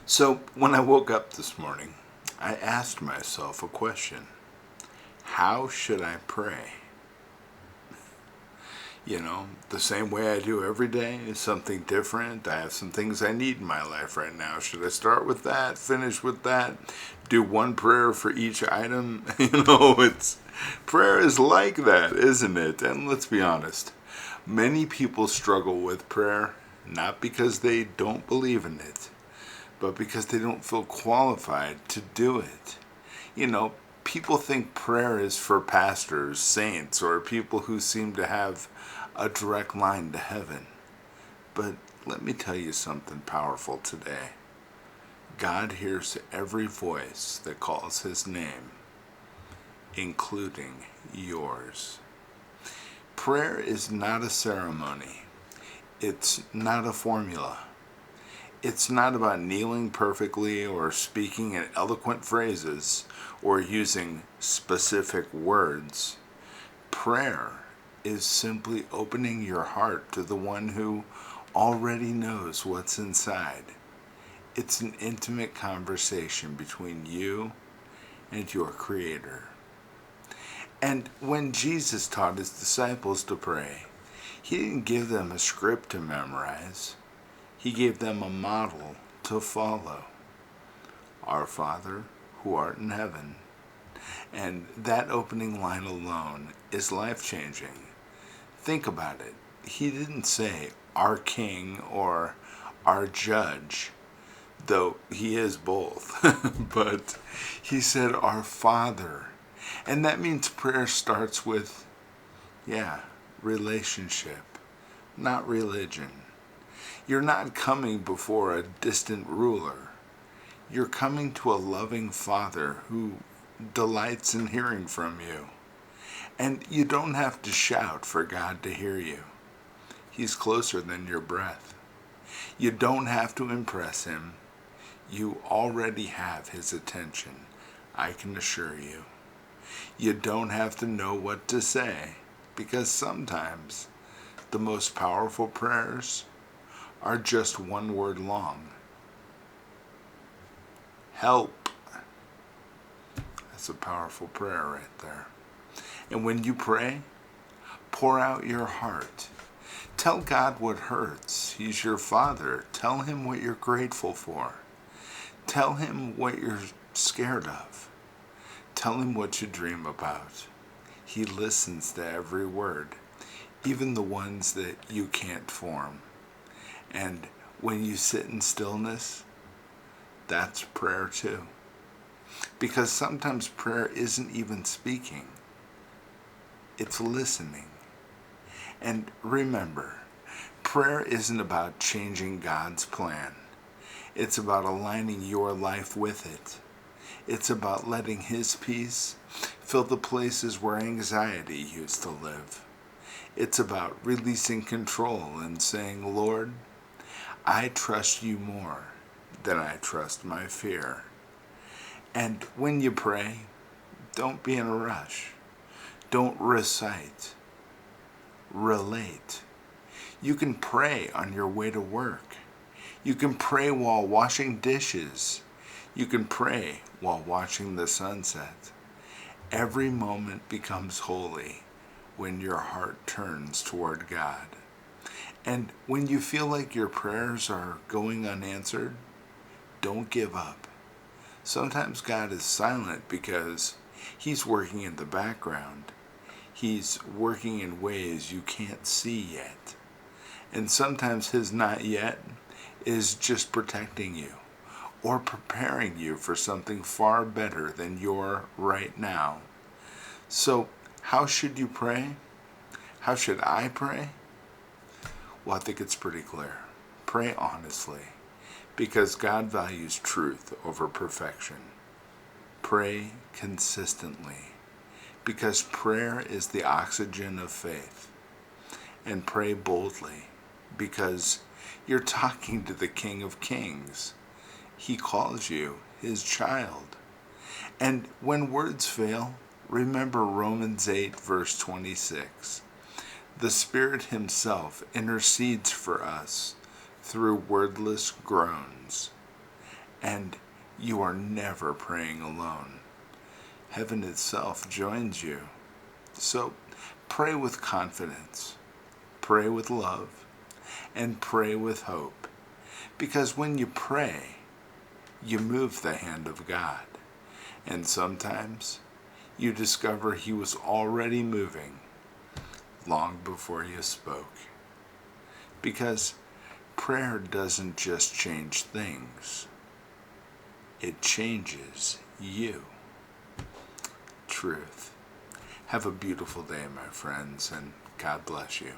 So, when I woke up this morning, I asked myself a question. How should I pray? The same way I do every day is something different. I have some things I need in my life right now. Should I start with that, finish with that, do one prayer for each item? It's prayer is like that, isn't it? And let's be honest. Many people struggle with prayer not because they don't believe in it, but because they don't feel qualified to do it. You know, People think prayer is for pastors, saints, or people who seem to have a direct line to heaven. But let me tell you something powerful today. God hears every voice that calls his name, including yours. Prayer is not a ceremony. It's not a formula. It's not about kneeling perfectly or speaking in eloquent phrases or using specific words. Prayer is simply opening your heart to the one who already knows what's inside. It's an intimate conversation between you and your Creator. And when Jesus taught his disciples to pray, he didn't give them a script to memorize. He gave them a model to follow. Our Father, who art in heaven. And that opening line alone is life-changing. Think about it. He didn't say our King or our Judge, though he is both. But he said our Father. And that means prayer starts with, relationship, not religion. You're not coming before a distant ruler. You're coming to a loving Father who delights in hearing from you. And you don't have to shout for God to hear you. He's closer than your breath. You don't have to impress him. You already have his attention, I can assure you. You don't have to know what to say, because sometimes the most powerful prayers are just one word long. Help. That's a powerful prayer right there. And when you pray, pour out your heart. Tell God what hurts. He's your Father. Tell him what you're grateful for. Tell him what you're scared of. Tell him what you dream about. He listens to every word, even the ones that you can't form. And when you sit in stillness, that's prayer too. Because sometimes prayer isn't even speaking, it's listening. And remember, prayer isn't about changing God's plan. It's about aligning your life with it. It's about letting his peace fill the places where anxiety used to live. It's about releasing control and saying, Lord, I trust you more than I trust my fear. And when you pray, don't be in a rush. Don't recite. Relate. You can pray on your way to work. You can pray while washing dishes. You can pray while watching the sunset. Every moment becomes holy when your heart turns toward God. And when you feel like your prayers are going unanswered, don't give up. Sometimes God is silent because he's working in the background. He's working in ways you can't see yet. And sometimes his not yet is just protecting you or preparing you for something far better than your right now. So, how should you pray? How should I pray? Well, I think it's pretty clear. Pray honestly, because God values truth over perfection. Pray consistently, because prayer is the oxygen of faith. And pray boldly, because you're talking to the King of Kings. He calls you his child. And when words fail, remember Romans 8, verse 26. The Spirit himself intercedes for us through wordless groans. And you are never praying alone. Heaven itself joins you. So pray with confidence, pray with love, and pray with hope. Because when you pray, you move the hand of God. And sometimes you discover He was already moving long before you spoke. Because prayer doesn't just change things, it changes you. Truth. Have a beautiful day, my friends, and God bless you.